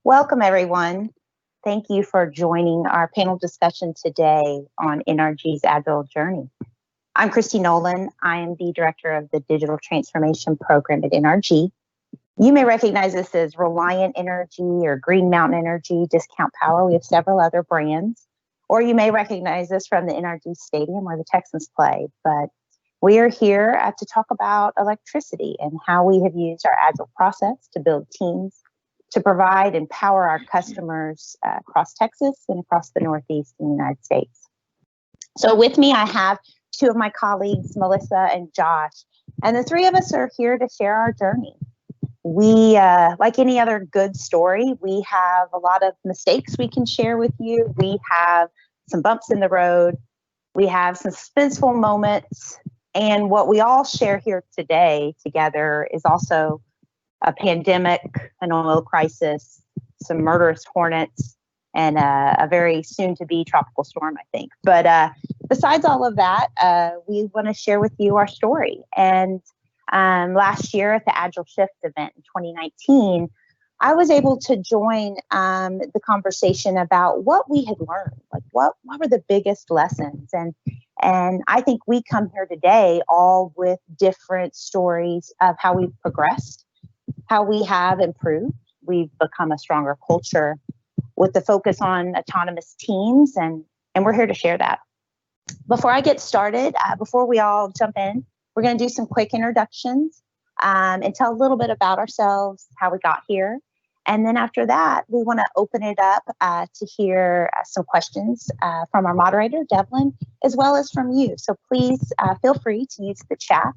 Welcome, everyone. Thank you for joining our panel discussion today on NRG's Agile Journey. I'm Christy Nolan. I am the Director of the Digital Transformation Program at NRG. You may recognize this as Reliant Energy or Green Mountain Energy, Discount Power. We have several other brands. Or you may recognize this from the NRG Stadium where the Texans play. But we are here to talk about electricity and how we have used our Agile process to build teams to provide and power our customers across Texas and across the Northeast in the United States. So with me, I have two of my colleagues, Melissa and Josh, and the three of us are here to share our journey. We, like any other good story, we have a lot of mistakes we can share with you. We have some bumps in the road. We have some suspenseful moments. And what we all share here today together is also a pandemic, an oil crisis, some murderous hornets, and a very soon-to-be tropical storm, I think. But besides all of that, we want to share with you our story. And last year at the Agile Shift event in 2019, I was able to join the conversation about what we had learned, like what were the biggest lessons. And I think we come here today all with different stories of how we've progressed, how we have improved. We've become a stronger culture with the focus on autonomous teams, and we're here to share that. Before I get started, before we all jump in, we're going to do some quick introductions and tell a little bit about ourselves, how we got here. And then after that, we want to open it up to hear some questions from our moderator, Devlin, as well as from you. So please feel free to use the chat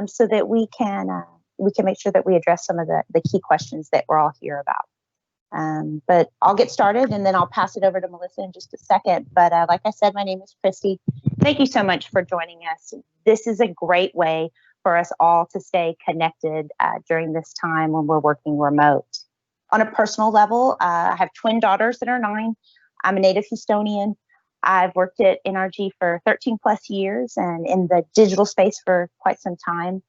so that we can make sure that we address some of the key questions that we're all here about. But I'll get started and then I'll pass it over to Melissa in just a second. But like I said, my name is Christy. Thank you so much for joining us. This is a great way for us all to stay connected during this time when we're working remote. On a personal level, I have twin daughters that are 9. I'm a native Houstonian. I've worked at NRG for 13 plus years and in the digital space for quite some time.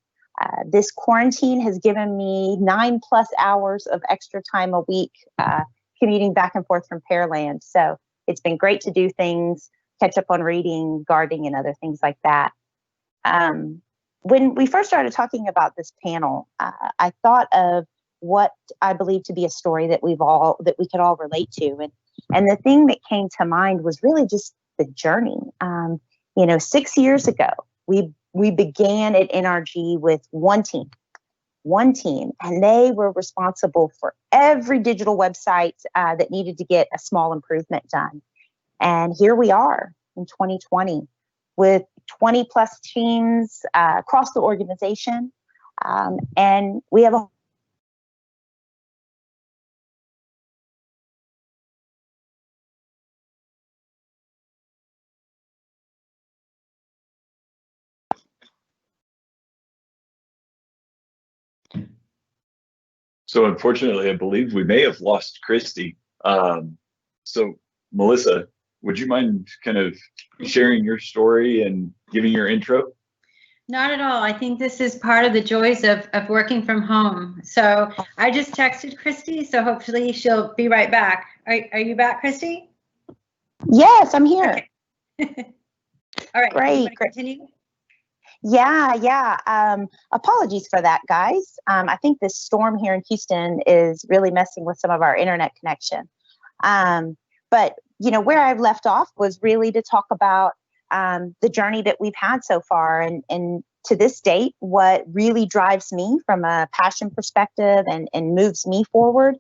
This quarantine has given me 9+ hours of extra time a week commuting back and forth from Pearland. So it's been great to do things, catch up on reading, gardening, and other things like that. When we first started talking about this panel, I thought of what I believe to be a story that we could all relate to. And the thing that came to mind was really just the journey. 6 years ago, we began at NRG with one team, and they were responsible for every digital website that needed to get a small improvement done. And here we are in 2020 with 20 plus teams across the organization. And we have a So unfortunately, I believe we may have lost Christy. So Melissa, would you mind kind of sharing your story and giving your intro? Not at all. I think this is part of the joys of working from home. So I just texted Christy, so hopefully she'll be right back. Are you back, Christy? Yes, I'm here. Okay. All right. Great. Continue. Yeah. Apologies for that, guys. I think this storm here in Houston is really messing with some of our internet connection. But where I've left off was really to talk about the journey that we've had so far, and to this date, what really drives me from a passion perspective and moves me forward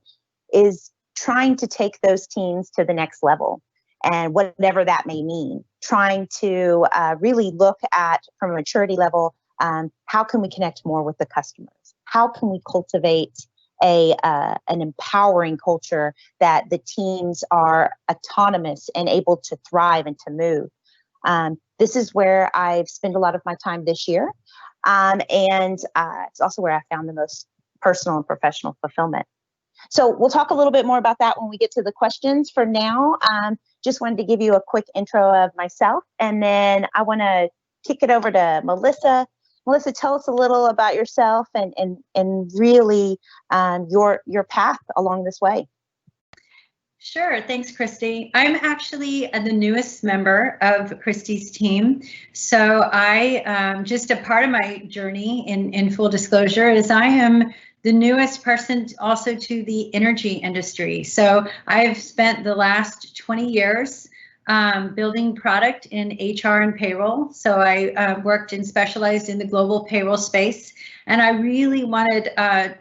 is trying to take those teams to the next level. And whatever that may mean, trying to really look at, from a maturity level, how can we connect more with the customers? How can we cultivate an empowering culture that the teams are autonomous and able to thrive and to move? This is where I've spent a lot of my time this year. And it's also where I found the most personal and professional fulfillment. So we'll talk a little bit more about that when we get to the questions. For now, just wanted to give you a quick intro of myself, and then I want to kick it over to Melissa. Melissa, tell us a little about yourself and really your path along this way. Sure. Thanks, Christy. I'm actually the newest member of Christy's team. So I, just a part of my journey in full disclosure is I am the newest person also to the energy industry. So I've spent the last 20 years building product in HR and payroll. So I worked and specialized in the global payroll space. And I really wanted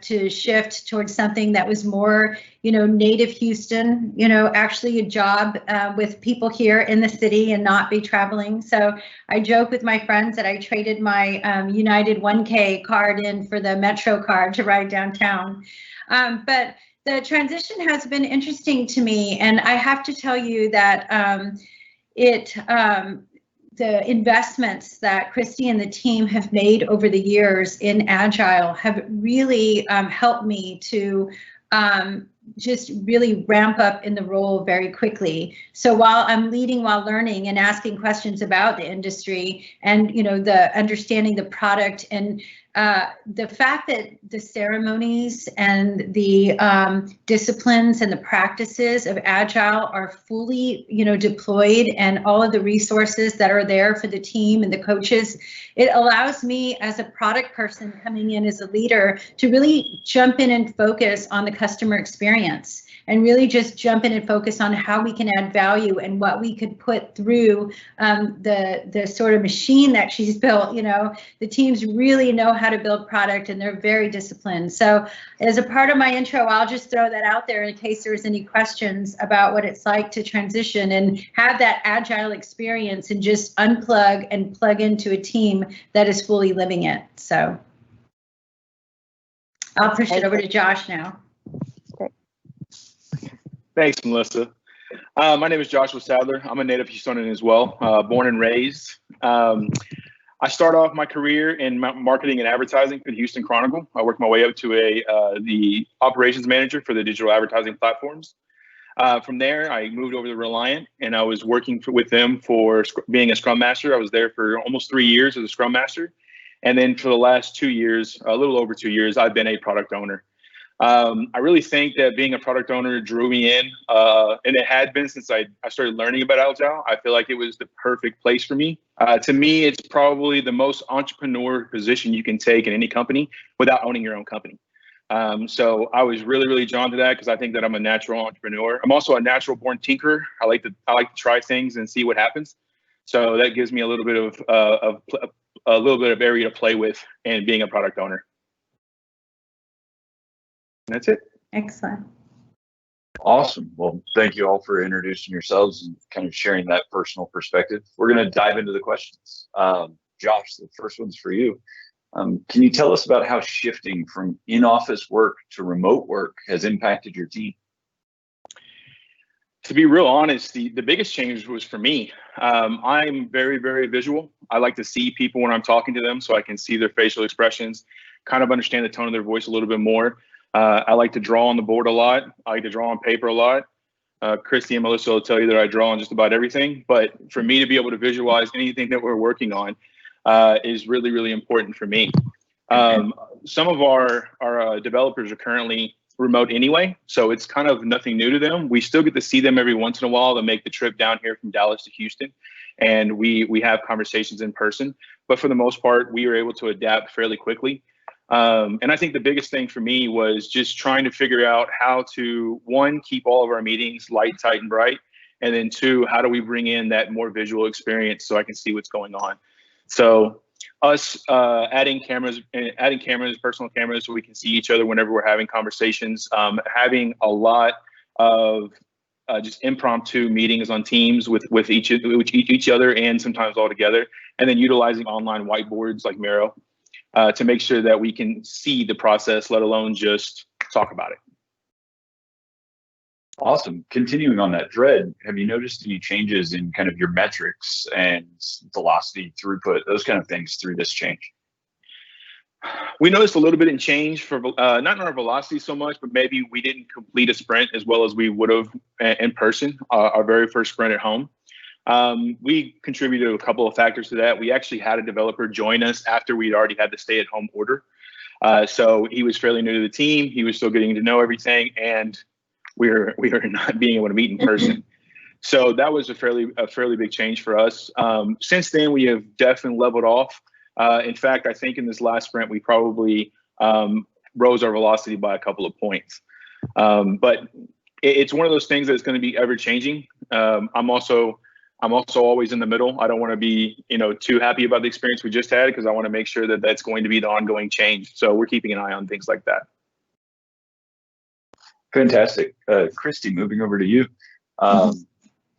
to shift towards something that was more, native Houston, actually a job with people here in the city and not be traveling. So I joke with my friends that I traded my United 1K card in for the Metro card to ride downtown. But the transition has been interesting to me. And I have to tell you that the investments that Christy and the team have made over the years in Agile have really helped me to just really ramp up in the role very quickly. So while I'm leading while learning and asking questions about the industry and, the understanding the product and the fact that the ceremonies and the disciplines and the practices of Agile are fully, deployed, and all of the resources that are there for the team and the coaches, it allows me as a product person coming in as a leader to really jump in and focus on the customer experience and really just jump in and focus on how we can add value and what we could put through the sort of machine that she's built. The teams really know how to build product and they're very disciplined. So as a part of my intro, I'll just throw that out there in case there's any questions about what it's like to transition and have that Agile experience and just unplug and plug into a team that is fully living it. So I'll push it over to Josh now. Thanks, Melissa. My name is Joshua Sadler. I'm a native Houstonian as well, born and raised. I started off my career in marketing and advertising for the Houston Chronicle. I worked my way up to the operations manager for the digital advertising platforms. From there, I moved over to Reliant, and I was working with them for being a Scrum Master. I was there for almost 3 years as a Scrum Master. And then for the last 2 years, a little over 2 years, I've been a product owner. I really think that being a product owner drew me in, and it had been since I started learning about Agile. I feel like it was the perfect place for me. To me, it's probably the most entrepreneur position you can take in any company without owning your own company. So I was really, really drawn to that because I think that I'm a natural entrepreneur. I'm also a natural born tinkerer. I like to try things and see what happens. So that gives me a little bit of area to play with in being a product owner. And that's it. Excellent. Awesome. Well, thank you all for introducing yourselves and kind of sharing that personal perspective. We're going to dive into the questions. Josh, the first one's for you. Can you tell us about how shifting from in-office work to remote work has impacted your team? To be real honest, the biggest change was for me. I'm very, very visual. I like to see people when I'm talking to them so I can see their facial expressions, kind of understand the tone of their voice a little bit more. I like to draw on the board a lot. I like to draw on paper a lot. Christy and Melissa will tell you that I draw on just about everything. But for me to be able to visualize anything that we're working on is really, really important for me. Some of our developers are currently remote anyway, so it's kind of nothing new to them. We still get to see them every once in a while to make the trip down here from Dallas to Houston, and we have conversations in person. But for the most part, we were able to adapt fairly quickly. And I think the biggest thing for me was just trying to figure out how to, one, keep all of our meetings light, tight, and bright, and then two, how do we bring in that more visual experience so I can see what's going on. So us adding cameras, personal cameras, so we can see each other whenever we're having conversations, having a lot of just impromptu meetings on Teams with each other and sometimes all together, and then utilizing online whiteboards like Miro to make sure that we can see the process, let alone just talk about it. Awesome. Continuing on that thread, have you noticed any changes in kind of your metrics and velocity, throughput, those kind of things through this change? We noticed a little bit in change for not in our velocity so much, but maybe we didn't complete a sprint as well as we would have in person, our very first sprint at home. We contributed a couple of factors to that. We actually had a developer join us after we'd already had the stay-at-home order. So he was fairly new to the team. He was still getting to know everything. And we are not being able to meet in person. So that was a fairly big change for us. Since then, we have definitely leveled off. In fact, I think in this last sprint, we probably rose our velocity by a couple of points. But it's one of those things that's going to be ever changing. I'm also always in the middle. I don't want to be, too happy about the experience we just had, because I want to make sure that that's going to be the ongoing change. So we're keeping an eye on things like that. Fantastic. Christy, moving over to you.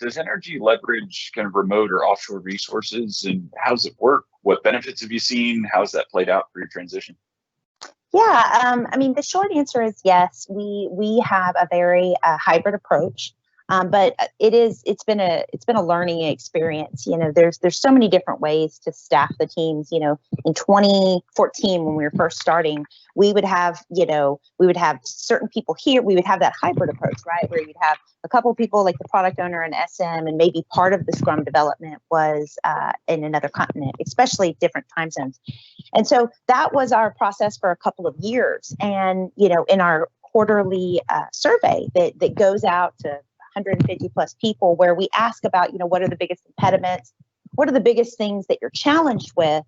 Does Energy leverage kind of remote or offshore resources, and how does it work? What benefits have you seen? How's that played out for your transition? Yeah, I mean, the short answer is yes. We have a very hybrid approach, but it's been a learning experience. There's so many different ways to staff the teams. In 2014, when we were first starting, we would have certain people here. We would have that hybrid approach, right, where you'd have a couple of people like the product owner and SM, and maybe part of the Scrum development was in another continent, especially different time zones. And so that was our process for a couple of years. And, in our quarterly survey that goes out to 150 plus people, where we ask about, what are the biggest impediments? What are the biggest things that you're challenged with?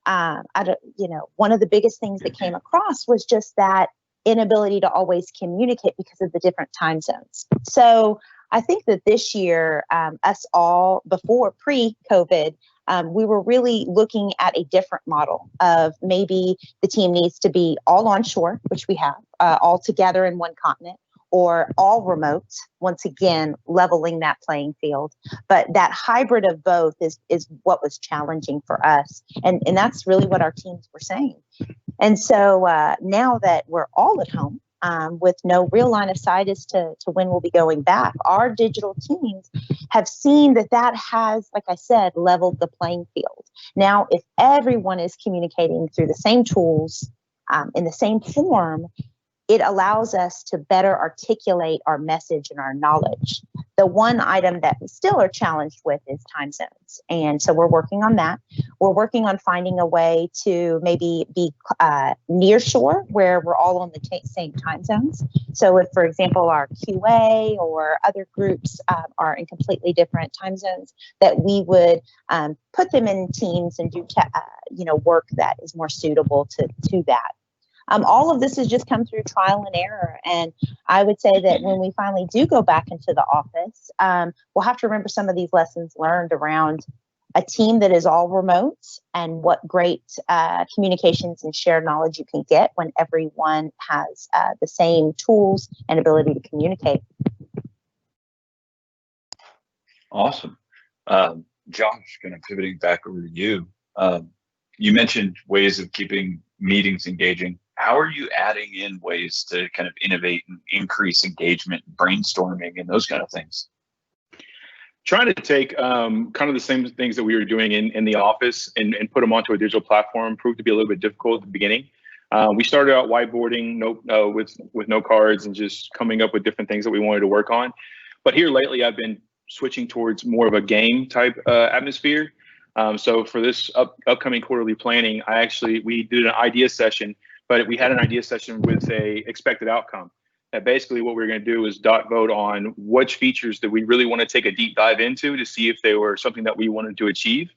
One of the biggest things that came across was just that inability to always communicate because of the different time zones. So I think that this year, us all before pre-COVID, we were really looking at a different model of maybe the team needs to be all onshore, which we have, all together in one continent, or all remote, once again, leveling that playing field. But that hybrid of both is what was challenging for us. And that's really what our teams were saying. And so now that we're all at home, with no real line of sight as to when we'll be going back, our digital teams have seen that has, like I said, leveled the playing field. Now, if everyone is communicating through the same tools, in the same form, it allows us to better articulate our message and our knowledge. The one item that we still are challenged with is time zones. And so we're working on that. We're working on finding a way to maybe be near shore, where we're all on the same time zones. So if, for example, our QA or other groups are in completely different time zones, that we would put them in teams and do work that is more suitable to that. All of this has just come through trial and error. And I would say that when we finally do go back into the office, we'll have to remember some of these lessons learned around a team that is all remote, and what great communications and shared knowledge you can get when everyone has the same tools and ability to communicate. Awesome. Josh, kind of pivoting back over to you. You mentioned ways of keeping meetings engaging. How are you adding in ways to kind of innovate and increase engagement, brainstorming, and those kind of things? Trying to take kind of the same things that we were doing in the office and put them onto a digital platform proved to be a little bit difficult at the beginning. We started out whiteboarding with note cards and just coming up with different things that we wanted to work on. But here lately, I've been switching towards more of a game type atmosphere. So for this upcoming quarterly planning, we did an idea session, but we had an idea session with a expected outcome. And basically what we're going to do is dot vote on which features that we really want to take a deep dive into to see if they were something that we wanted to achieve.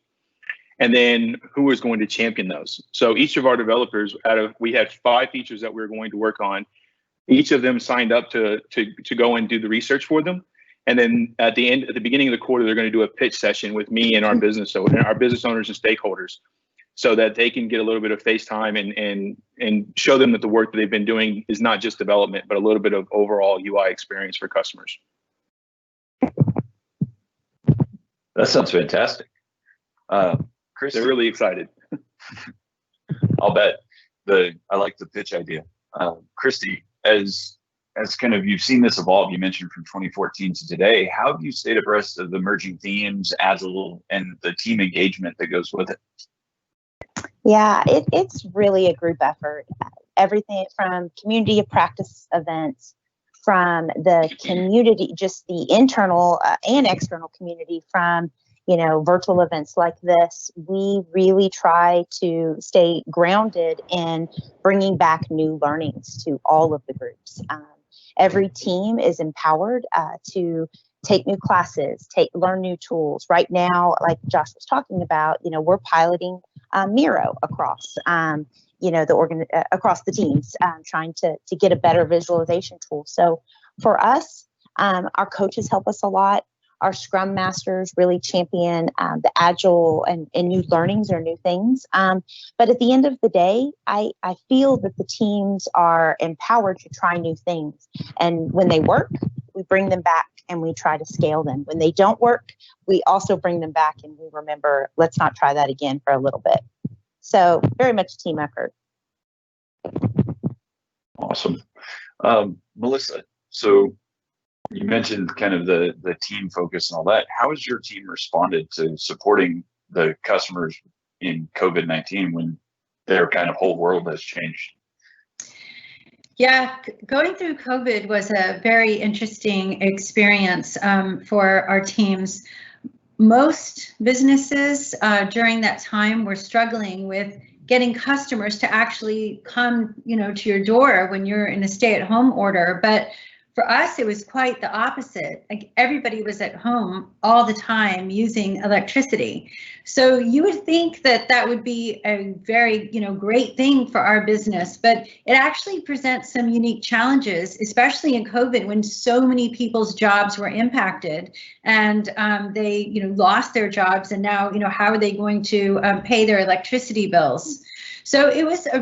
And then who was going to champion those. So each of our developers, we had 5 features that we were going to work on. Each of them signed up to go and do the research for them. And then at the beginning of the quarter, they're going to do a pitch session with me and our business owners and stakeholders, so that they can get a little bit of face time and show them that the work that they've been doing is not just development, but a little bit of overall UI experience for customers. That sounds fantastic. Chris, they're really excited. I'll bet. I like the pitch idea. Christy, as kind of you've seen this evolve, you mentioned from 2014 to today, how have you stayed abreast of the emerging themes, Agile, and the team engagement that goes with it? Yeah, it's really a group effort. Everything from community of practice events, from the community, just the internal and external community, from virtual events like this. We really try to stay grounded in bringing back new learnings to all of the groups. every team is empowered to take new classes, learn new tools. Right now, like Josh was talking about, we're piloting Miro across, across the teams, trying to get a better visualization tool. So for us, our coaches help us a lot. Our Scrum Masters really champion the Agile and new learnings or new things. But at the end of the day, I feel that the teams are empowered to try new things. And when they work, we bring them back and we try to scale them. When they don't work, we also bring them back and we remember, let's not try that again for a little bit. So very much team effort. Awesome. Melissa, so you mentioned kind of the team focus and all that. How has your team responded to supporting the customers in COVID-19 when their kind of whole world has changed? Yeah, going through COVID was a very interesting experience for our teams. Most businesses during that time were struggling with getting customers to actually come, to your door when you're in a stay-at-home order. But for us, it was quite the opposite. Like everybody was at home all the time using electricity. So you would think that would be a very, great thing for our business, but it actually presents some unique challenges, especially in COVID when so many people's jobs were impacted and they, lost their jobs. And now, how are they going to pay their electricity bills? So it was a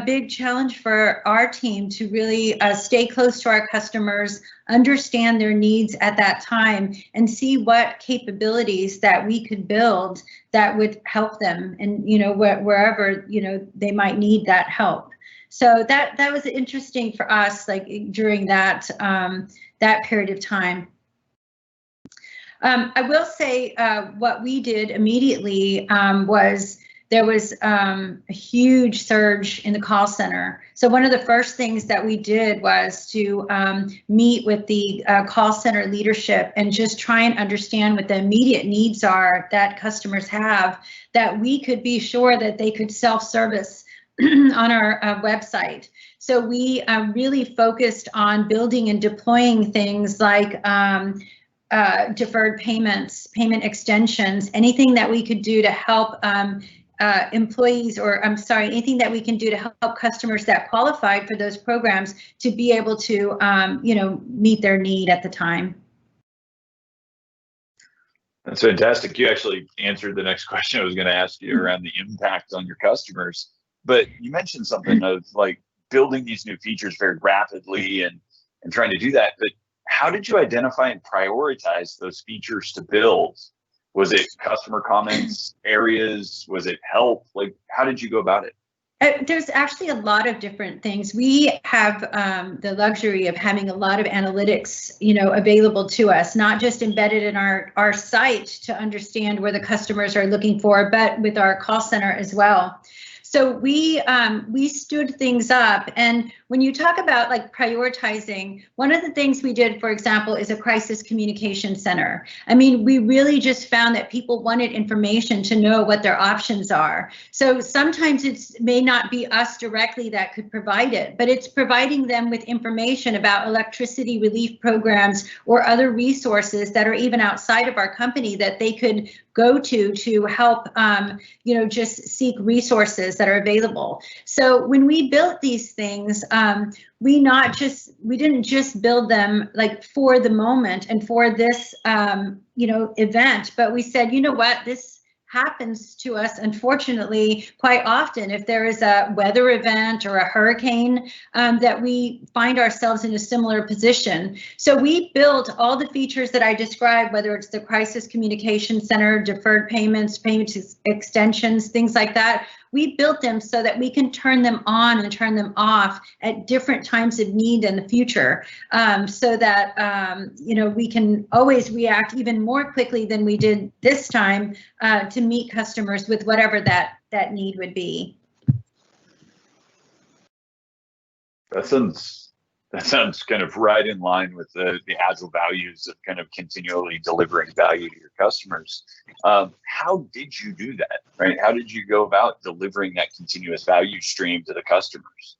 big challenge for our team to really stay close to our customers, understand their needs at that time, and see what capabilities that we could build that would help them and, wherever, they might need that help. So that was interesting for us, like during that period of time. I will say what we did immediately was there was a huge surge in the call center. So one of the first things that we did was to meet with the call center leadership and just try and understand what the immediate needs are that customers have, that we could be sure that they could self-service on our website. So we really focused on building and deploying things like deferred payments, payment extensions, anything that we could do to help employees, or anything that we can do to help customers that qualified for those programs to be able to, meet their need at the time. That's fantastic. You actually answered the next question I was going to ask you around the impact on your customers. But you mentioned something of like building these new features very rapidly and trying to do that. But how did you identify and prioritize those features to build? Was it customer comments, areas? Was it help? Like, how did you go about it? There's actually a lot of different things. We have the luxury of having a lot of analytics, available to us, not just embedded in our site to understand where the customers are looking for, but with our call center as well. So we stood things up, and when you talk about like prioritizing, one of the things we did, for example, is a crisis communication center. I mean, we really just found that people wanted information to know what their options are. So sometimes it may not be us directly that could provide it, but it's providing them with information about electricity relief programs or other resources that are even outside of our company that they could go to help, just seek resources that are available. So when we built these things, we didn't just build them like for the moment and for this, event, but we said, you know what, this happens to us, unfortunately, quite often. If there is a weather event or a hurricane, that we find ourselves in a similar position. So we built all the features that I described, whether it's the crisis communication center, deferred payments, payment extensions, things like that. We built them so that we can turn them on and turn them off at different times of need in the future, so that we can always react even more quickly than we did this time to meet customers with whatever that need would be. That sounds kind of right in line with the Agile values of kind of continually delivering value to your customers. How did you do that, right? How did you go about delivering that continuous value stream to the customers?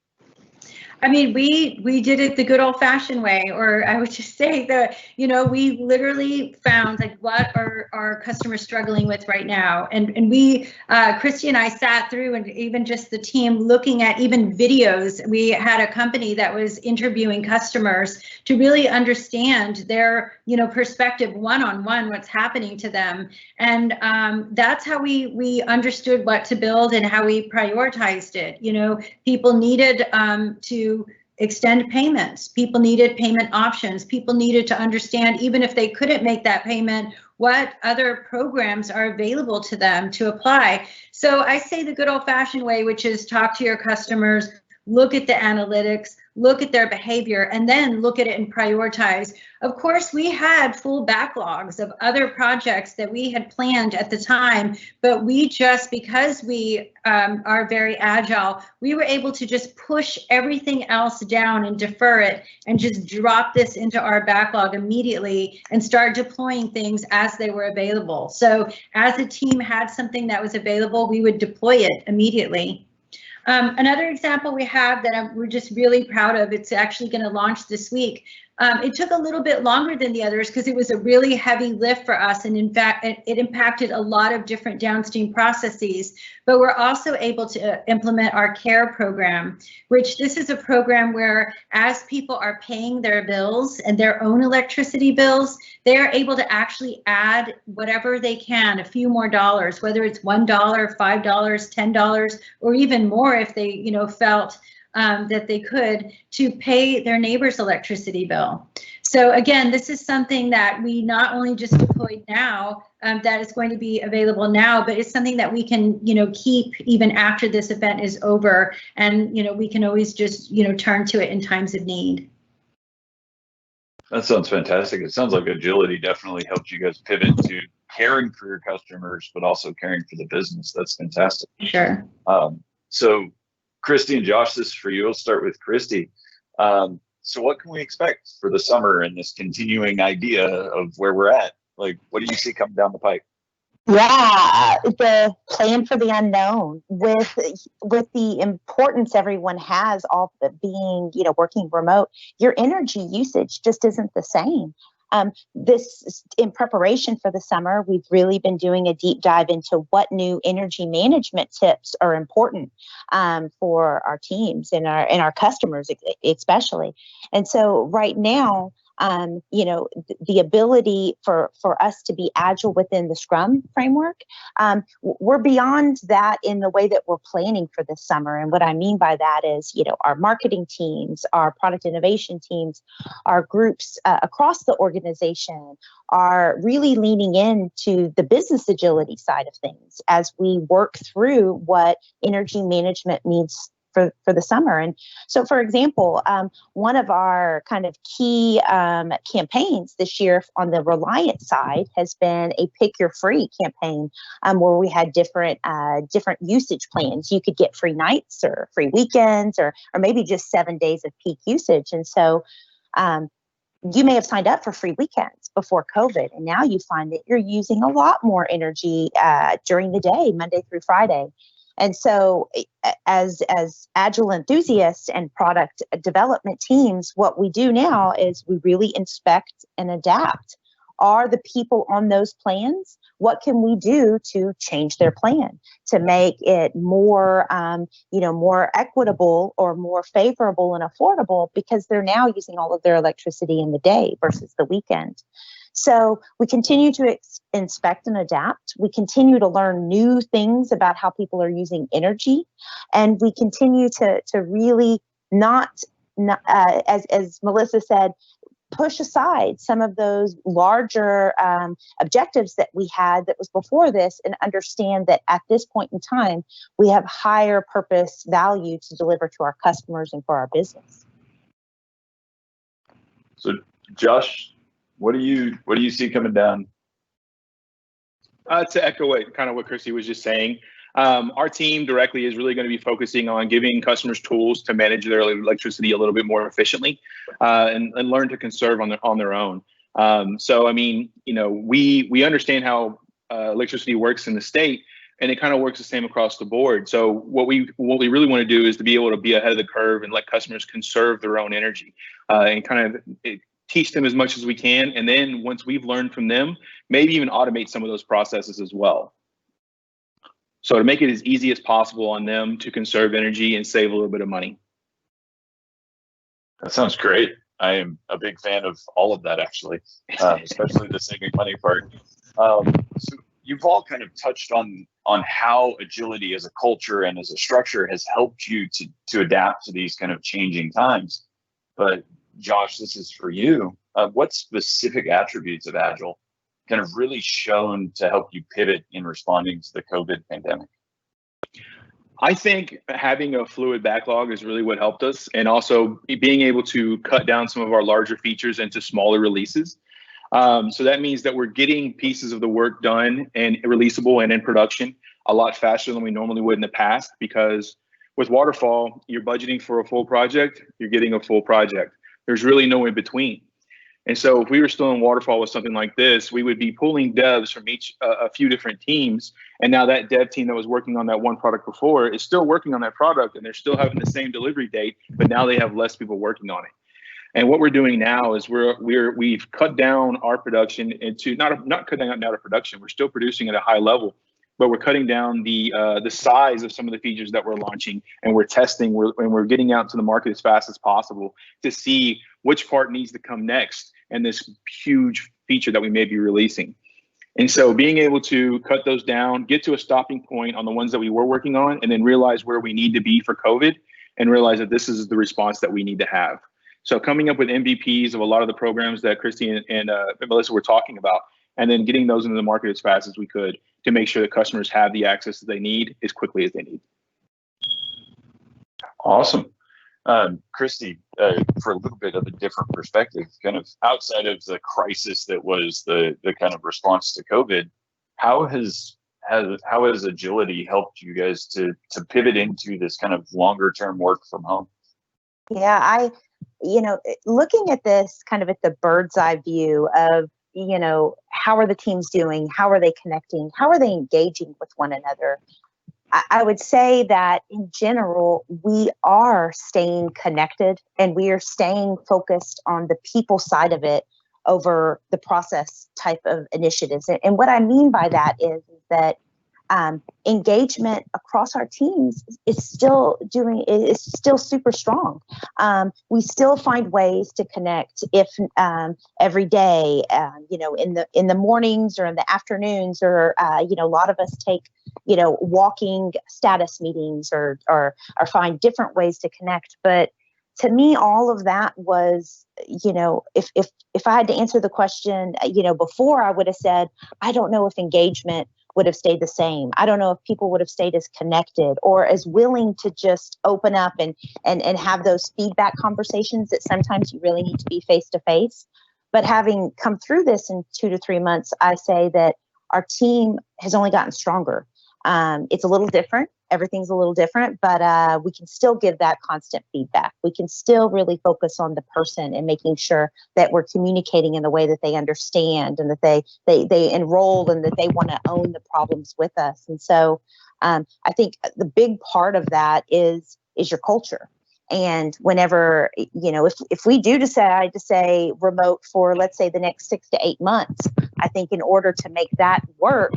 I mean, we did it the good old fashioned way, or I would just say that, you know, we literally found like what are our customers struggling with right now. And we, Christy and I sat through, and even just the team looking at even videos. We had a company that was interviewing customers to really understand their, you know, perspective one-on-one, what's happening to them. And that's how we understood what to build and how we prioritized it. You know, people needed to extend payments. People needed payment options. People needed to understand, even if they couldn't make that payment, what other programs are available to them to apply. So I say the good old fashioned way, which is talk to your customers, look at the analytics, look at their behavior, and then look at it and prioritize. Of course, we had full backlogs of other projects that we had planned at the time, but we just, because we are very agile, we were able to just push everything else down and defer it and just drop this into our backlog immediately and start deploying things as they were available. So as a team had something that was available, we would deploy it immediately. Another example we have that we're just really proud of, it's actually going to launch this week. It took a little bit longer than the others because it was a really heavy lift for us. And in fact, it impacted a lot of different downstream processes. But we're also able to implement our CARE program, which this is a program where as people are paying their bills and their own electricity bills, they're able to actually add whatever they can, a few more dollars, whether it's $1, $5, $10, or even more if they, you know, felt that they could, to pay their neighbor's electricity bill. So again, this is something that we not only just deployed now, that is going to be available now, but it's something that we can, you know, keep even after this event is over, and, you know, we can always just, you know, turn to it in times of need. That sounds fantastic. It sounds like agility definitely helped you guys pivot to caring for your customers, but also caring for the business. That's fantastic. Sure. So Christy and Josh, this is for you. I'll start with Christy. So what can we expect for the summer and this continuing idea of where we're at? Like, what do you see coming down the pipe? Yeah, the plan for the unknown, with the importance everyone has, all of it being, you know, working remote, your energy usage just isn't the same. This, in preparation for the summer, we've really been doing a deep dive into what new energy management tips are important for our teams and our customers especially. And so right now, you know, the ability for us to be agile within the Scrum framework, we're beyond that in the way that we're planning for this summer. And what I mean by that is, you know, our marketing teams, our product innovation teams, our groups across the organization are really leaning into the business agility side of things as we work through what energy management means for the summer. And so, for example, one of our kind of key campaigns this year on the Reliant side has been a pick your free campaign, where we had different usage plans. You could get free nights or free weekends, or maybe just 7 days of peak usage. And so you may have signed up for free weekends before COVID, and now you find that you're using a lot more energy during the day, Monday through Friday. And so as Agile enthusiasts and product development teams, what we do now is we really inspect and adapt. Are the people on those plans? What can we do to change their plan to make it more, more equitable or more favorable and affordable, because they're now using all of their electricity in the day versus the weekend. So we continue to inspect and adapt. We continue to learn new things about how people are using energy, and we continue to really not as Melissa said, push aside some of those larger objectives that we had that was before this, and understand that at this point in time, we have higher purpose value to deliver to our customers and for our business. So Josh, what do you see coming down? To echo what Christy was just saying, our team directly is really going to be focusing on giving customers tools to manage their electricity a little bit more efficiently, and learn to conserve on their own. So, I mean, you know, we understand how electricity works in the state, And it kind of works the same across the board. So what we really want to do is to be able to be ahead of the curve and let customers conserve their own energy, and kind of teach them as much as we can. And then once we've learned from them, maybe even automate some of those processes as well. So to make it as easy as possible on them to conserve energy and save a little bit of money. That sounds great. I am a big fan of all of that, actually, especially the saving money part. So you've all kind of touched on how agility as a culture and as a structure has helped you to adapt to these kind of changing times. But Josh, this is for you. What specific attributes of Agile kind of really shown to help you pivot in responding to the COVID pandemic? I think having a fluid backlog is really what helped us, and also being able to cut down some of our larger features into smaller releases. So that means that we're getting pieces of the work done and releasable and in production a lot faster than we normally would in the past, because with waterfall, you're budgeting for a full project, you're getting a full project. There's really no in between. And so if we were still in waterfall with something like this, we would be pulling devs from a few different teams. And now that dev team that was working on that one product before is still working on that product, and they're still having the same delivery date, but now they have less people working on it. And what we're doing now is we've cut down our production into not cutting down our production. We're still producing at a high level, but we're cutting down the size of some of the features that we're launching, and we're testing. And we're getting out to the market as fast as possible to see which part needs to come next and this huge feature that we may be releasing. And so being able to cut those down, get to a stopping point on the ones that we were working on, and then realize where we need to be for COVID, and realize that this is the response that we need to have. So coming up with MVPs of a lot of the programs that Christy and Melissa were talking about, and then getting those into the market as fast as we could to make sure that customers have the access that they need as quickly as they need. Awesome. Christy, for a little bit of a different perspective, kind of outside of the crisis that was the kind of response to COVID, how has agility helped you guys to pivot into this kind of longer term work from home? Yeah, looking at this kind of at the bird's eye view of, how are the teams doing? How are they connecting? How are they engaging with one another? I would say that in general, we are staying connected and we are staying focused on the people side of it over the process type of initiatives. And what I mean by that is that engagement across our teams is still super strong. We still find ways to connect if every day, in the mornings or in the afternoons, or a lot of us take walking status meetings or find different ways to connect. But to me, all of that was, if I had to answer the question, before, I would have said, I don't know if engagement would have stayed the same. I don't know if people would have stayed as connected or as willing to just open up and have those feedback conversations that sometimes you really need to be face to face. But having come through this in 2 to 3 months, I say that our team has only gotten stronger. It's a little different. Everything's a little different, but we can still give that constant feedback. We can still really focus on the person and making sure that we're communicating in the way that they understand and that they enroll and that they want to own the problems with us. And so I think the big part of that is your culture. And whenever, if we do decide to say remote for, let's say, the next 6 to 8 months, I think in order to make that work,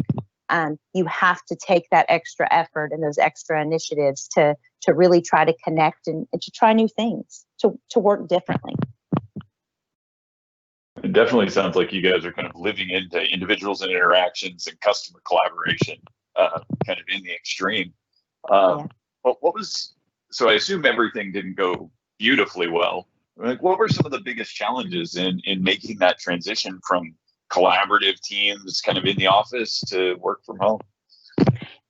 you have to take that extra effort and those extra initiatives to really try to connect and to try new things, to work differently. It definitely sounds like you guys are kind of living into individuals and interactions and customer collaboration, kind of in the extreme. But so I assume everything didn't go beautifully well. Like, what were some of the biggest challenges in making that transition from collaborative teams kind of in the office to work from home?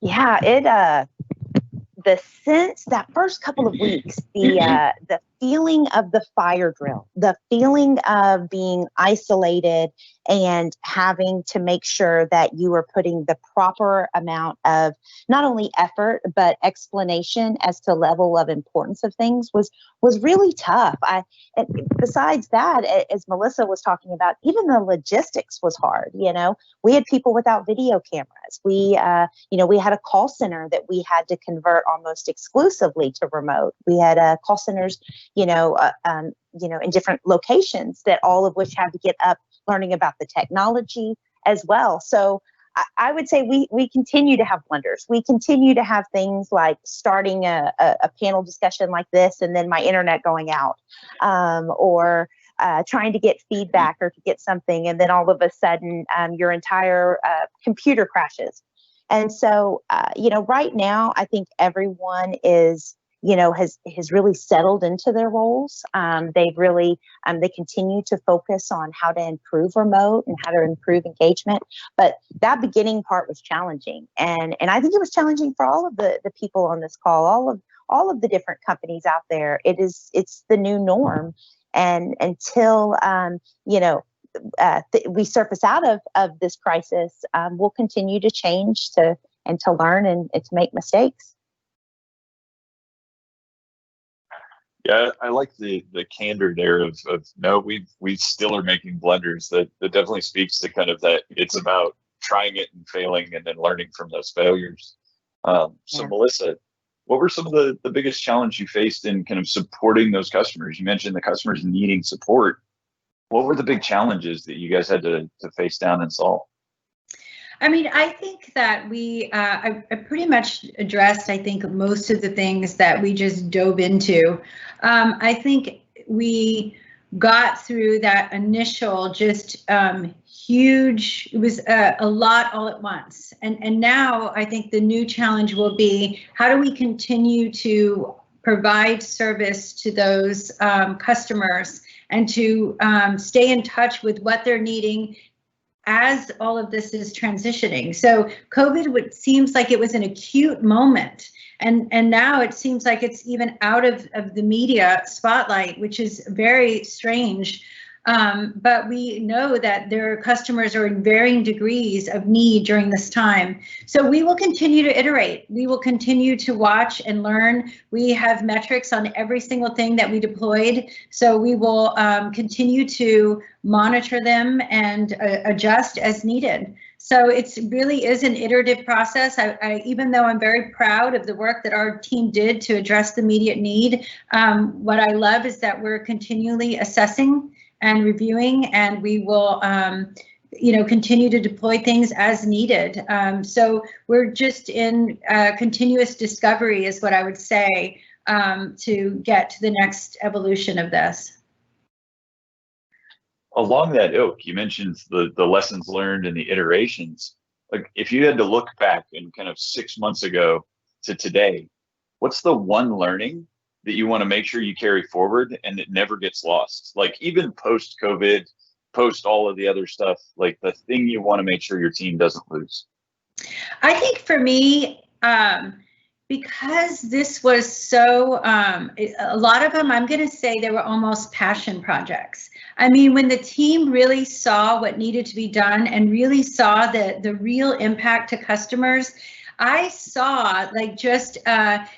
Yeah, the sense that first couple of weeks, the feeling of the fire drill, the feeling of being isolated and having to make sure that you were putting the proper amount of not only effort, but explanation as to level of importance of things was really tough. And besides that, as Melissa was talking about, even the logistics was hard. We had people without video cameras. We had a call center that we had to convert almost exclusively to remote. We had call centers, in different locations, that all of which had to get up learning about the technology as well. So I would say we continue to have blunders. We continue to have things like starting a panel discussion like this and then my internet going out, or trying to get feedback or to get something, and then all of a sudden your entire computer crashes. And so, right now, I think everyone is, has really settled into their roles. They continue to focus on how to improve remote and how to improve engagement. But that beginning part was challenging. And I think it was challenging for all of the people on this call, all of the different companies out there. It's the new norm. And until, we surface out of this crisis, we'll continue to change to learn and to make mistakes. Yeah, I like the candor there of no, we still are making blunders. That definitely speaks to kind of that it's about trying it and failing and then learning from those failures. So Yeah. Melissa, what were some of the biggest challenges you faced in kind of supporting those customers? You mentioned the customers needing support. What were the big challenges that you guys had to face down and solve? I mean, I think that I pretty much addressed, I think, most of the things that we just dove into. I think we got through that initial just huge, it was a lot all at once. And now I think the new challenge will be, how do we continue to provide service to those customers and to stay in touch with what they're needing as all of this is transitioning. So COVID seems like it was an acute moment, and now it seems like it's even out of the media spotlight, which is very strange. But we know that their customers are in varying degrees of need during this time. So we will continue to iterate. We will continue to watch and learn. We have metrics on every single thing that we deployed. So we will continue to monitor them and adjust as needed. So it really is an iterative process. Even though I'm very proud of the work that our team did to address the immediate need, what I love is that we're continually assessing and reviewing, and we will continue to deploy things as needed. So we're just in continuous discovery is what I would say, to get to the next evolution of this. Along that ilk, you mentioned the lessons learned and the iterations. Like, if you had to look back in kind of 6 months ago to today, what's the one learning that you want to make sure you carry forward and it never gets lost? Like, even post-COVID, post all of the other stuff, like the thing you want to make sure your team doesn't lose. I think for me, because this was so, a lot of them, I'm going to say they were almost passion projects. I mean, when the team really saw what needed to be done and really saw the real impact to customers, I saw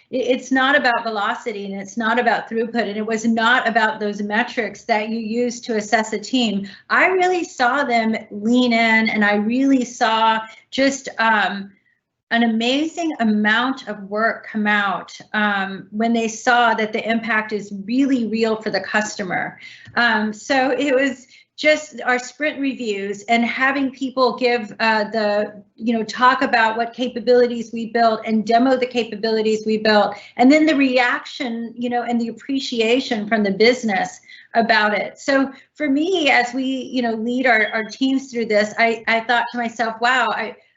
it's not about velocity and it's not about throughput, and it was not about those metrics that you use to assess a team. I really saw them lean in, and I really saw just an amazing amount of work come out when they saw that the impact is really real for the customer. So it was just our sprint reviews and having people give talk about what capabilities we built and demo the capabilities we built, and then the reaction, and the appreciation from the business about it. So for me, as we, lead our teams through this, I thought to myself, wow,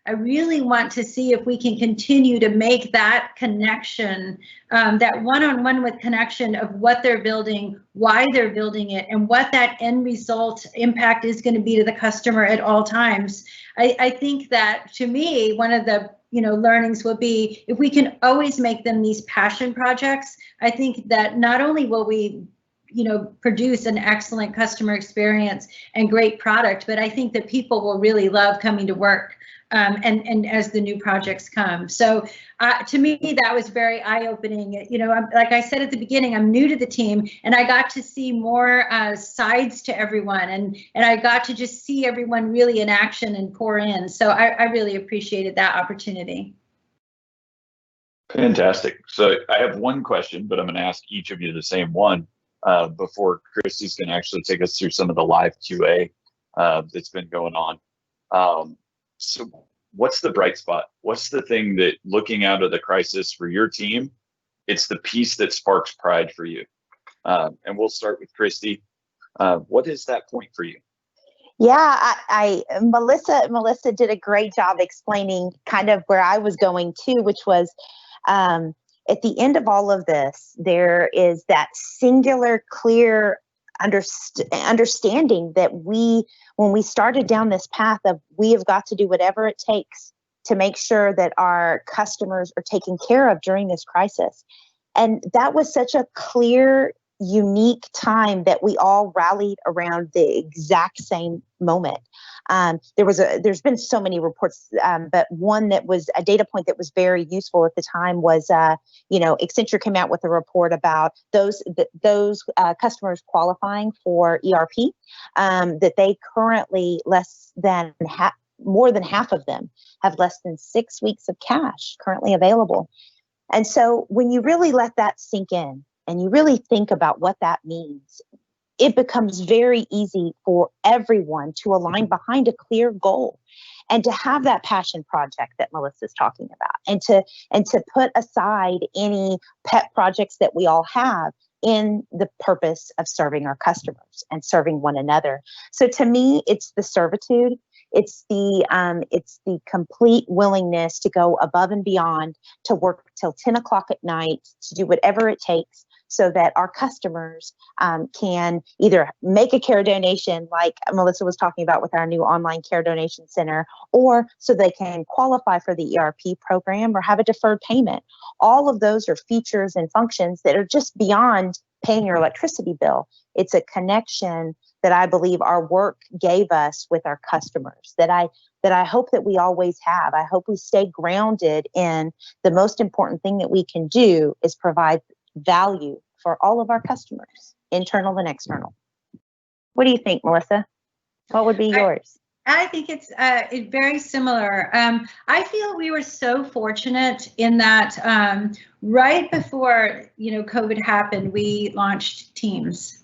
I really want to see if we can continue to make that connection, that one-on-one with connection of what they're building, why they're building it, and what that end result impact is going to be to the customer at all times. I think that, to me, one of the learnings will be, if we can always make them these passion projects, I think that not only will we produce an excellent customer experience and great product, but I think that people will really love coming to work and as the new projects come. So to me, that was very eye-opening. Like I said at the beginning, I'm new to the team, and I got to see more sides to everyone, and I got to just see everyone really in action and pour in. So I really appreciated that opportunity. Fantastic. So I have one question, but I'm going to ask each of you the same one before Christy's going to actually take us through some of the live QA that's been going on. So what's the bright spot? What's the thing that, looking out of the crisis for your team, it's the piece that sparks pride for you? And we'll start with Christy. What is that point for you? Yeah, Melissa did a great job explaining kind of where I was going too, which was at the end of all of this, there is that singular, clear understanding that when we started down this path of we have got to do whatever it takes to make sure that our customers are taken care of during this crisis. And that was such a clear, unique time that we all rallied around the exact same moment. There's been so many reports, but one that was a data point that was very useful at the time was, Accenture came out with a report about those customers qualifying for ERP, that they currently more than half of them have less than 6 weeks of cash currently available. And so when you really let that sink in and you really think about what that means, it becomes very easy for everyone to align behind a clear goal and to have that passion project that Melissa's talking about, and to put aside any pet projects that we all have in the purpose of serving our customers and serving one another. So to me, it's the servitude. It's the complete willingness to go above and beyond, to work till 10 o'clock at night, to do whatever it takes so that our customers can either make a care donation like Melissa was talking about with our new online care donation center, or so they can qualify for the ERP program or have a deferred payment. All of those are features and functions that are just beyond paying your electricity bill. It's a connection that I believe our work gave us with our customers that I hope that we always have. I hope we stay grounded in the most important thing that we can do is provide value for all of our customers, internal and external. What do you think, Melissa? What would be yours? I think it's very similar. I feel we were so fortunate in that right before COVID happened, we launched Teams.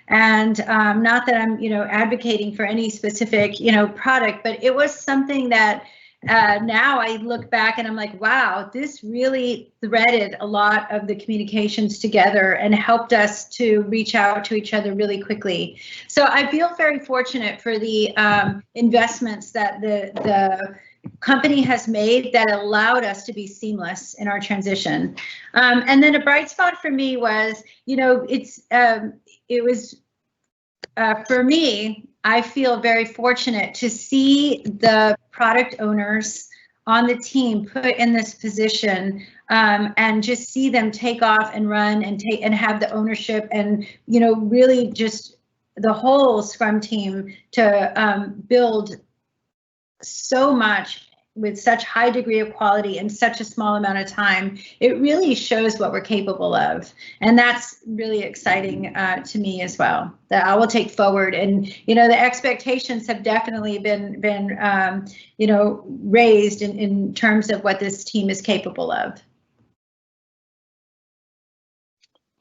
And not that I'm advocating for any specific product, but it was something that now I look back and I'm like, wow, this really threaded a lot of the communications together and helped us to reach out to each other really quickly. So I feel very fortunate for the investments that the company has made that allowed us to be seamless in our transition. And then a bright spot for me was, for me, I feel very fortunate to see the product owners on the team put in this position and just see them take off and run and have the ownership and, really just the whole Scrum team to build so much with such high degree of quality in such a small amount of time. It really shows what we're capable of. And that's really exciting to me as well, that I will take forward. And, the expectations have definitely been raised in terms of what this team is capable of.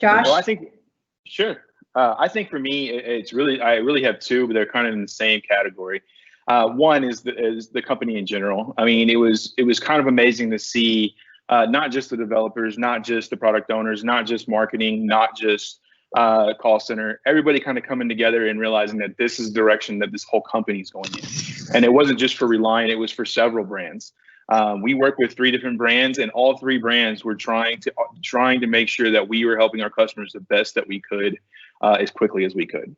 Josh? Well, I think for me, I really have two, but they're kind of in the same category. One is the company in general. I mean, it was kind of amazing to see not just the developers, not just the product owners, not just marketing, not just call center, everybody kind of coming together and realizing that this is the direction that this whole company is going in. And it wasn't just for Reliant, it was for several brands. We work with 3 different brands, and all 3 brands were trying to make sure that we were helping our customers the best that we could as quickly as we could.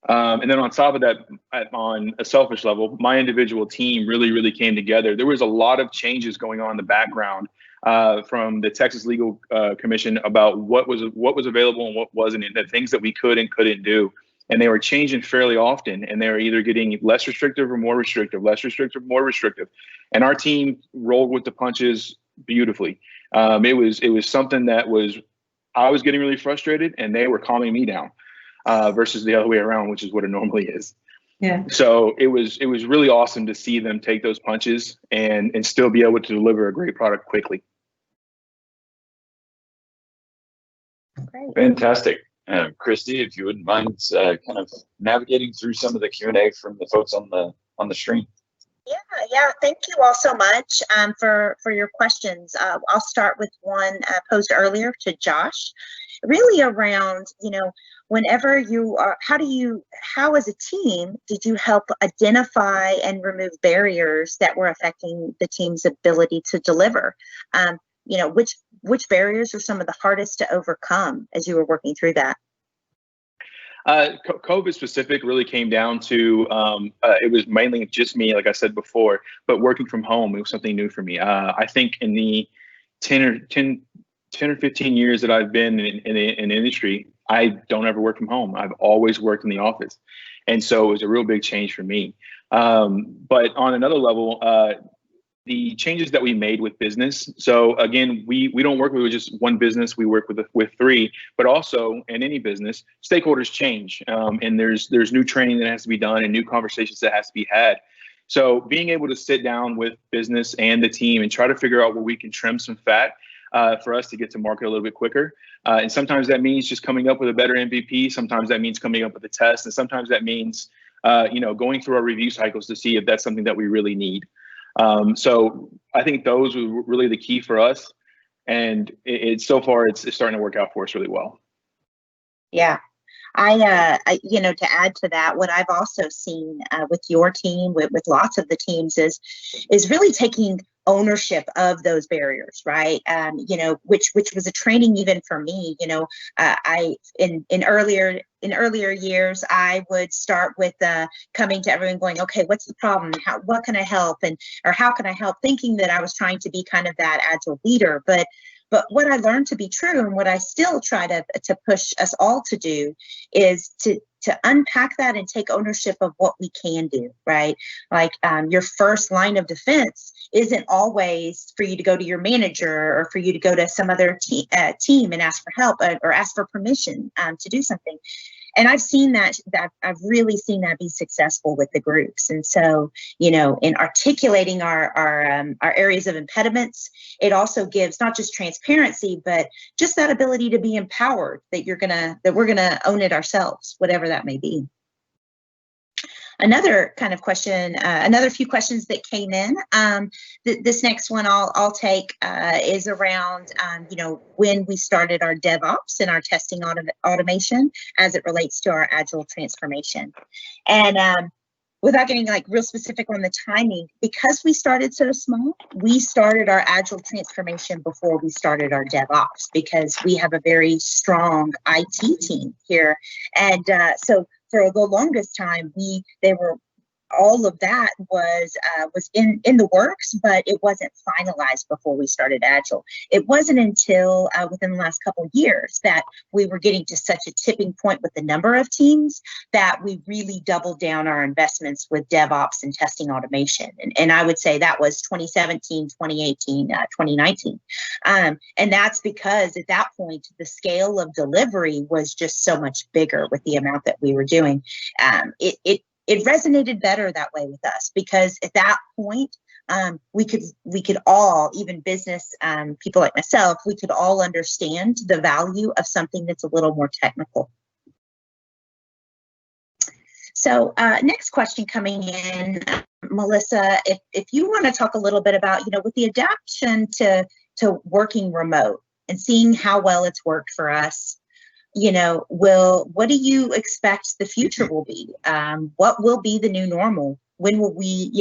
And then on top of that, on a selfish level, my individual team really came together. There was a lot of changes going on in the background from the Texas Legal Commission about what was available and what wasn't, and the things that we could and couldn't do. And they were changing fairly often, and they were either getting less restrictive or more restrictive, less restrictive, more restrictive. And our team rolled with the punches beautifully. It was something that I was getting really frustrated, and they were calming me down versus the other way around, which is what it normally is. Yeah. So it was really awesome to see them take those punches and still be able to deliver a great product quickly. Great. Fantastic. Christy, if you wouldn't mind kind of navigating through some of the Q&A from the folks on the stream. Yeah. Thank you all so much for your questions. I'll start with one posed earlier to Josh, really around, whenever you are, how as a team did you help identify and remove barriers that were affecting the team's ability to deliver? Which barriers are some of the hardest to overcome as you were working through that? COVID specific really came down to, it was mainly just me, like I said before, but working from home, it was something new for me. I think in the 10 or 15 years that I've been in the industry, I don't ever work from home. I've always worked in the office. And so it was a real big change for me. But on another level, the changes that we made with business. So again, we don't work with just one business. We work with three, but also in any business, stakeholders change, and there's new training that has to be done and new conversations that has to be had. So being able to sit down with business and the team and try to figure out where we can trim some fat for us to get to market a little bit quicker. And sometimes that means just coming up with a better MVP. Sometimes that means coming up with a test, and sometimes that means going through our review cycles to see if that's something that we really need. So I think those were really the key for us, and so far it's starting to work out for us really well. Yeah, I to add to that, what I've also seen with your team, with lots of the teams, is really taking ownership of those barriers, right? Which was a training even for me. I in earlier years, I would start with coming to everyone going, okay, what's the problem? What can I help? Or how can I help? Thinking that I was trying to be kind of that agile leader, but what I learned to be true, and what I still try to push us all to do, is to unpack that and take ownership of what we can do, right? Like your first line of defense isn't always for you to go to your manager or for you to go to some other team and ask for help or ask for permission to do something. And I've seen that I've really seen that be successful with the groups. And so, in articulating our areas of impediments, it also gives not just transparency, but just that ability to be empowered that we're gonna own it ourselves, whatever that may be. Another kind of question, another few questions that came in. This next one I'll take is around, when we started our DevOps and our testing automation as it relates to our Agile transformation. And without getting real specific on the timing, because we started so small, we started our Agile transformation before we started our DevOps, because we have a very strong IT team here. And so for the longest time, all of that was in the works, but it wasn't finalized before we started Agile. It wasn't until within the last couple of years that we were getting to such a tipping point with the number of teams that we really doubled down our investments with DevOps and testing automation. And I would say that was 2017, 2018, 2019. And that's because at that point, the scale of delivery was just so much bigger with the amount that we were doing. It resonated better that way with us, because at that point, we could all, even business people like myself, we could all understand the value of something that's a little more technical. So next question coming in, Melissa, if you want to talk a little bit about, with the adaptation to working remote and seeing how well it's worked for us, what do you expect the future will be? What will be the new normal? When will we,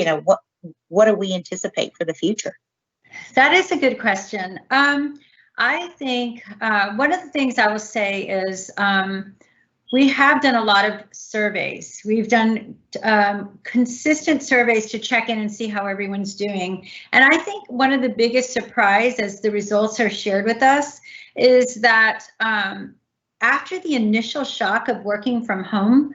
what do we anticipate for the future? That is a good question. I think one of the things I will say is we have done a lot of surveys. We've done consistent surveys to check in and see how everyone's doing. And I think one of the biggest surprise as the results are shared with us is that after the initial shock of working from home,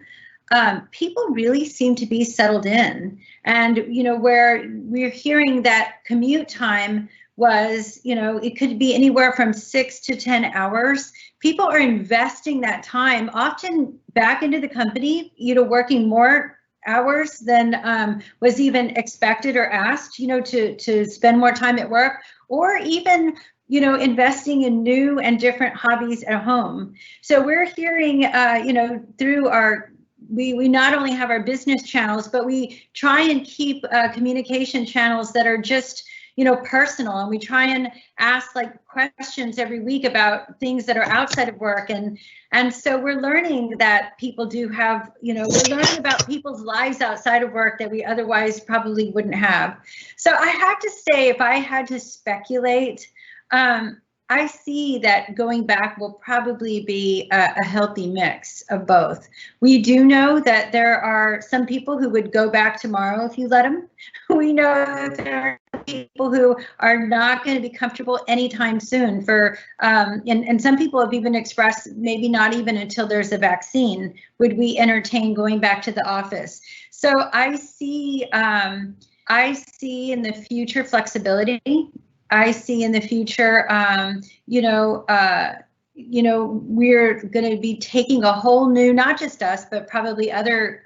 people really seem to be settled in. And, you know, where we're hearing that commute time was, you know, it could be anywhere from 6 to 10 hours. People are investing that time often back into the company, you know, working more hours than was even expected or asked, you know, to spend more time at work, or even, you know, investing in new and different hobbies at home. So we're hearing, you know, through our, we not only have our business channels, but we try and keep communication channels that are just, you know, personal, and we try and ask like questions every week about things that are outside of work, and so we're learning that people do have, you know, we're learning about people's lives outside of work that we otherwise probably wouldn't have. So I have to say, if I had to speculate, I see that going back will probably be a healthy mix of both. We do know that there are some people who would go back tomorrow if you let them. We know that there are people who are not going to be comfortable anytime soon for, and some people have even expressed maybe not even until there's a vaccine would we entertain going back to the office. So I see in the future flexibility. I see in the future, you know, we're going to be taking a whole new, not just us, but probably other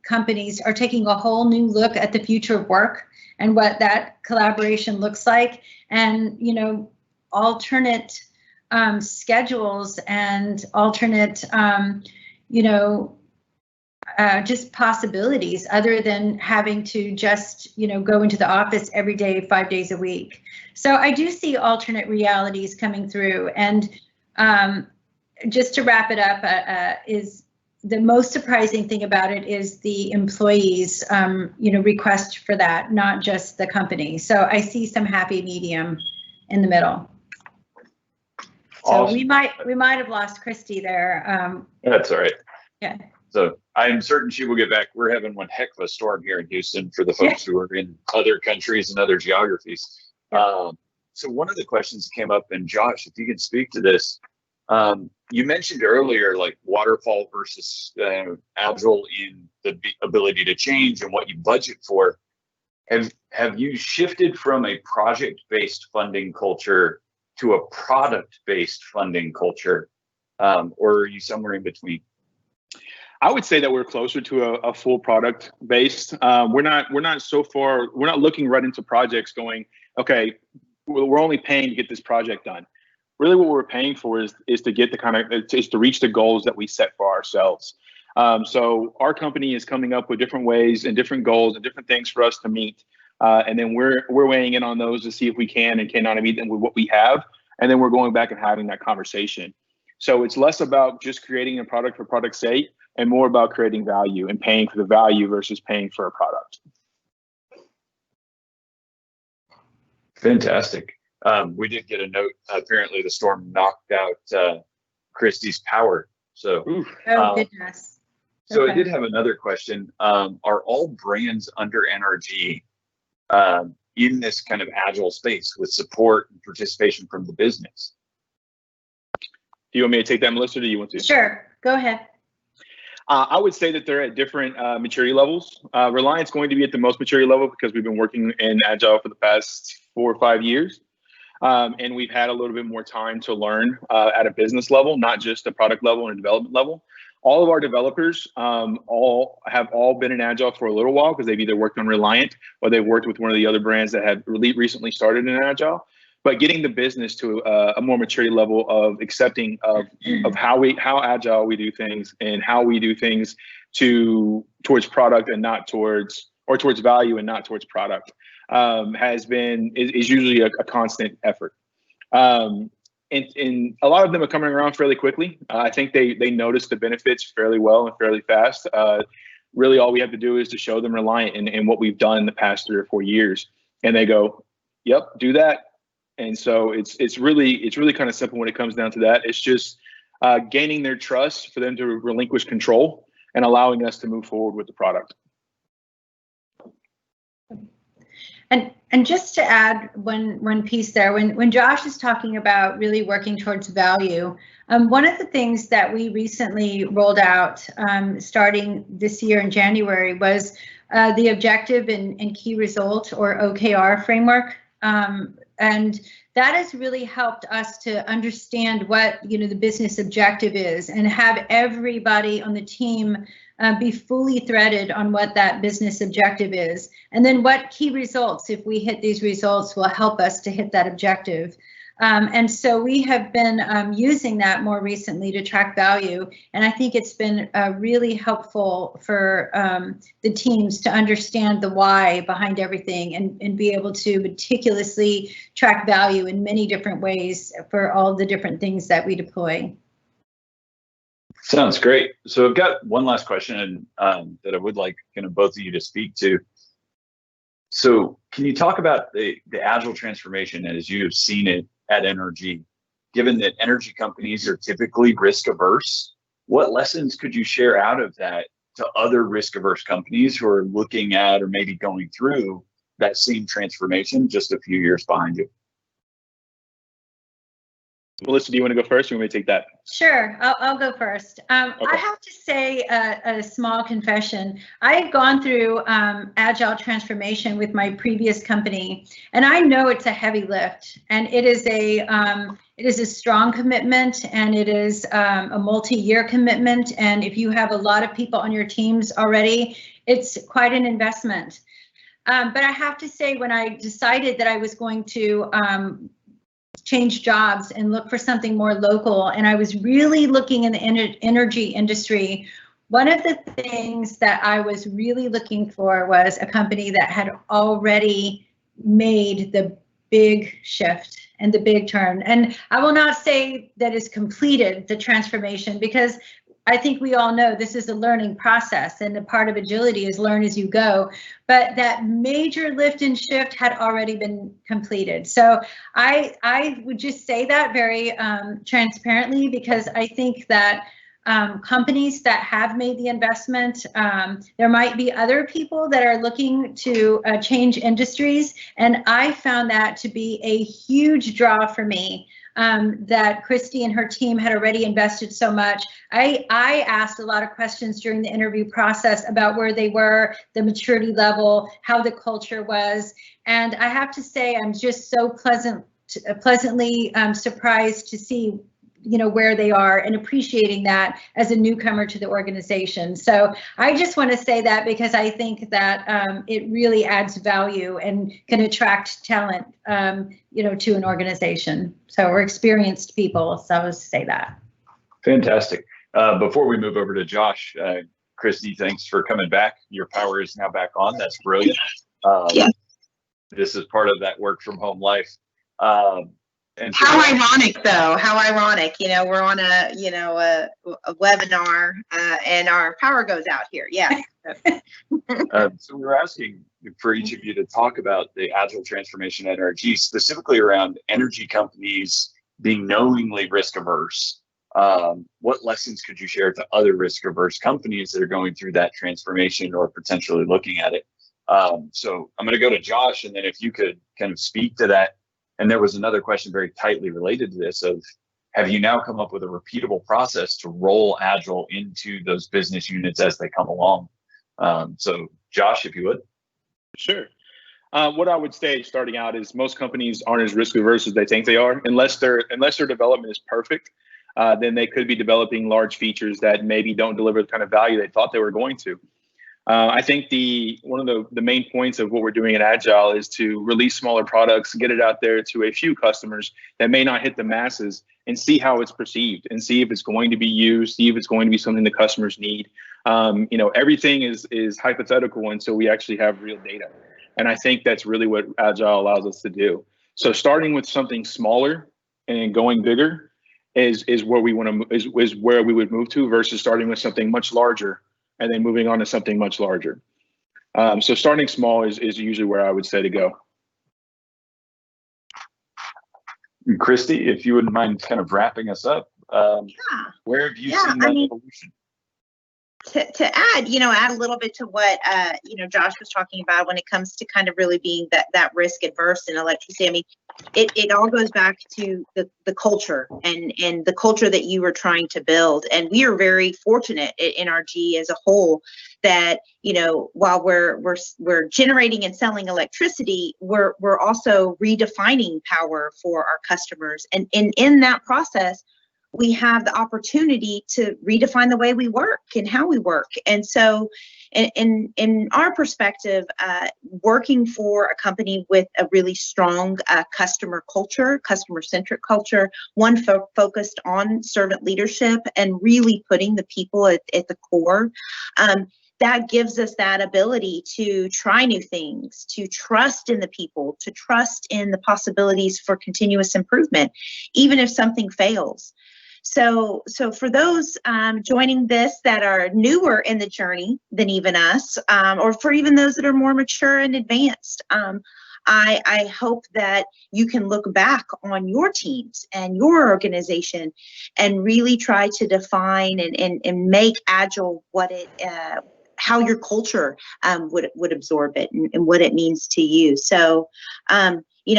companies are taking a whole new look at the future of work and what that collaboration looks like, and, you know, alternate schedules and alternate, you know, just possibilities other than having to just, you know, go into the office every day, 5 days a week. So I do see alternate realities coming through. And just to wrap it up, is the most surprising thing about it is the employees, you know, request for that, not just the company. So I see some happy medium in the middle. So awesome. we might have lost Christy there. That's all right. Yeah. So I'm certain she will get back. We're having one heck of a storm here in Houston for the folks who are in other countries and other geographies. So one of the questions that came up, and Josh, if you can speak to this, you mentioned earlier, like waterfall versus Agile in the ability to change and what you budget for. Have you shifted from a project-based funding culture to a product-based funding culture, or are you somewhere in between? I would say that we're closer to a full product based. We're not so far. We're not looking right into projects going, okay, we're only paying to get this project done. Really, what we're paying for is to get is to reach the goals that we set for ourselves. So our company is coming up with different ways and different goals and different things for us to meet, and then we're weighing in on those to see if we can and cannot meet them with what we have, and then we're going back and having that conversation. So it's less about just creating a product for product's sake, and more about creating value and paying for the value versus paying for a product. Fantastic. We did get a note. Apparently, the storm knocked out Christy's power. So, goodness. So I did have another question. Are all brands under NRG in this kind of agile space with support and participation from the business? Do you want me to take that, Melissa, or do you want to? Sure, go ahead. I would say that they're at different maturity levels. Reliant's going to be at the most maturity level because we've been working in Agile for the past 4 or 5 years. And we've had a little bit more time to learn at a business level, not just a product level and a development level. All of our developers all been in Agile for a little while because they've either worked on Reliant or they've worked with one of the other brands that have really recently started in Agile. But getting the business to a more maturity level of accepting of how Agile we do things and how we do things towards product and not towards value and not towards product is usually a constant effort. And a lot of them are coming around fairly quickly. I think they notice the benefits fairly well and fairly fast. Really, all we have to do is to show them Reliant and what we've done in the past 3 or 4 years, and they go, "Yep, do that." And so it's really kind of simple when it comes down to that. It's just gaining their trust for them to relinquish control and allowing us to move forward with the product. And just to add one piece there, when Josh is talking about really working towards value, one of the things that we recently rolled out starting this year in January was the objective and key result, or OKR framework. And that has really helped us to understand what the business objective is, and have everybody on the team be fully threaded on what that business objective is, and then what key results, if we hit these results, will help us to hit that objective. And so we have been using that more recently to track value, and I think it's been really helpful for the teams to understand the why behind everything, and be able to meticulously track value in many different ways for all the different things that we deploy. Sounds great. So I've got one last question that I would like both of you to speak to. So can you talk about the Agile transformation as you have seen it at NRG? Given that energy companies are typically risk averse, what lessons could you share out of that to other risk averse companies who are looking at or maybe going through that same transformation just a few years behind you? Melissa, do you want to go first, or you want me to take that? Sure, I'll go first. Okay. I have to say a small confession. I had gone through Agile transformation with my previous company, and I know it's a heavy lift, and it is a strong commitment, and it is a multi-year commitment. And if you have a lot of people on your teams already, it's quite an investment. But I have to say, when I decided that I was going to change jobs and look for something more local, and I was really looking in the energy industry, one of the things that I was really looking for was a company that had already made the big shift and the big turn. And I will not say that it's completed the transformation, because I think we all know this is a learning process, and the part of agility is learn as you go. But that major lift and shift had already been completed. So I would just say that very transparently, because I think that companies that have made the investment, there might be other people that are looking to change industries, and I found that to be a huge draw for me. That Christy and her team had already invested so much. I asked a lot of questions during the interview process about where they were, the maturity level, how the culture was, and I have to say I'm just so pleasantly surprised to see where they are, and appreciating that as a newcomer to the organization. So I just want to say that, because I think that it really adds value and can attract talent, to an organization. So we're experienced people. So I would say that. Fantastic. Before we move over to Josh, Christy, thanks for coming back. Your power is now back on. That's brilliant. Yeah. This is part of that work from home life. And how ironic, though. How ironic. We're on a webinar and our power goes out here. Yeah. So we're asking for each of you to talk about the Agile transformation at NRG, specifically around energy companies being knowingly risk averse. What lessons could you share to other risk averse companies that are going through that transformation or potentially looking at it? So I'm going to go to Josh, and then if you could kind of speak to that. And there was another question very tightly related to this of, have you now come up with a repeatable process to roll Agile into those business units as they come along? So Josh, if you would. Sure. What I would say starting out is most companies aren't as risk averse as they think they are. Unless their development is perfect, then they could be developing large features that maybe don't deliver the kind of value they thought they were going to. I think one of the main points of what we're doing in Agile is to release smaller products, get it out there to a few customers that may not hit the masses, and see how it's perceived, and see if it's going to be used, see if it's going to be something the customers need. Everything is hypothetical until we actually have real data. And I think that's really what Agile allows us to do. So starting with something smaller and going bigger is where we want to is where we would move to, versus starting with something much larger and then moving on to something much larger. So starting small is usually where I would say to go. Christy, if you wouldn't mind kind of wrapping us up, Where have you Yeah, seen that evolution? To add, add a little bit to what, Josh was talking about when it comes to kind of really being that risk adverse in electricity. I mean, it all goes back to the culture and the culture that you were trying to build. And we are very fortunate at NRG as a whole that, while we're generating and selling electricity, we're also redefining power for our customers. And in that process, we have the opportunity to redefine the way we work and how we work. And so in our perspective, working for a company with a really strong customer culture, customer-centric culture, one focused on servant leadership and really putting the people at the core, that gives us that ability to try new things, to trust in the people, to trust in the possibilities for continuous improvement, even if something fails. So for those joining this that are newer in the journey than even us, or for even those that are more mature and advanced, I hope that you can look back on your teams and your organization and really try to define and make Agile what it, how your culture would absorb it and what it means to you. So,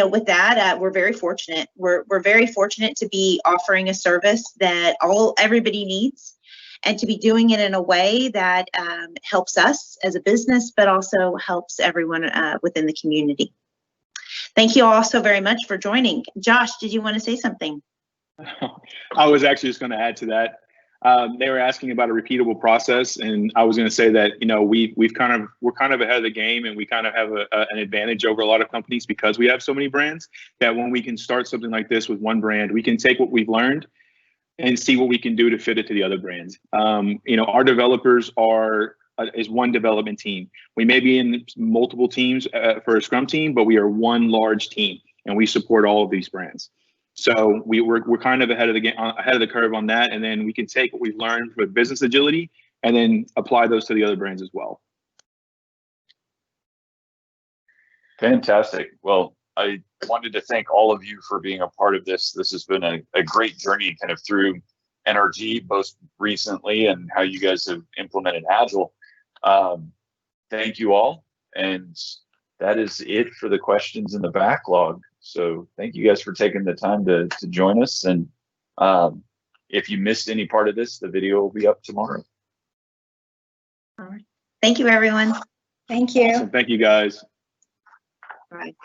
with that, we're very fortunate. We're very fortunate to be offering a service that everybody needs, and to be doing it in a way that helps us as a business, but also helps everyone within the community. Thank you all so very much for joining. Josh, did you want to say something? I was actually just going to add to that. They were asking about a repeatable process, and I was going to say that we're kind of ahead of the game, and we kind of have an advantage over a lot of companies because we have so many brands. That when we can start something like this with one brand, we can take what we've learned and see what we can do to fit it to the other brands. Our developers is one development team. We may be in multiple teams for a Scrum team, but we are one large team, and we support all of these brands. So we're kind of ahead of the curve on that, and then we can take what we've learned with business agility and then apply those to the other brands as well. Fantastic. Well, I wanted to thank all of you for being a part of this. This has been a great journey kind of through NRG, both recently and how you guys have implemented Agile. Thank you all. And that is it for the questions in the backlog. So thank you guys for taking the time to join us. And if you missed any part of this, the video will be up tomorrow. All right. Thank you, everyone. Thank you. Awesome. Thank you, guys. All right.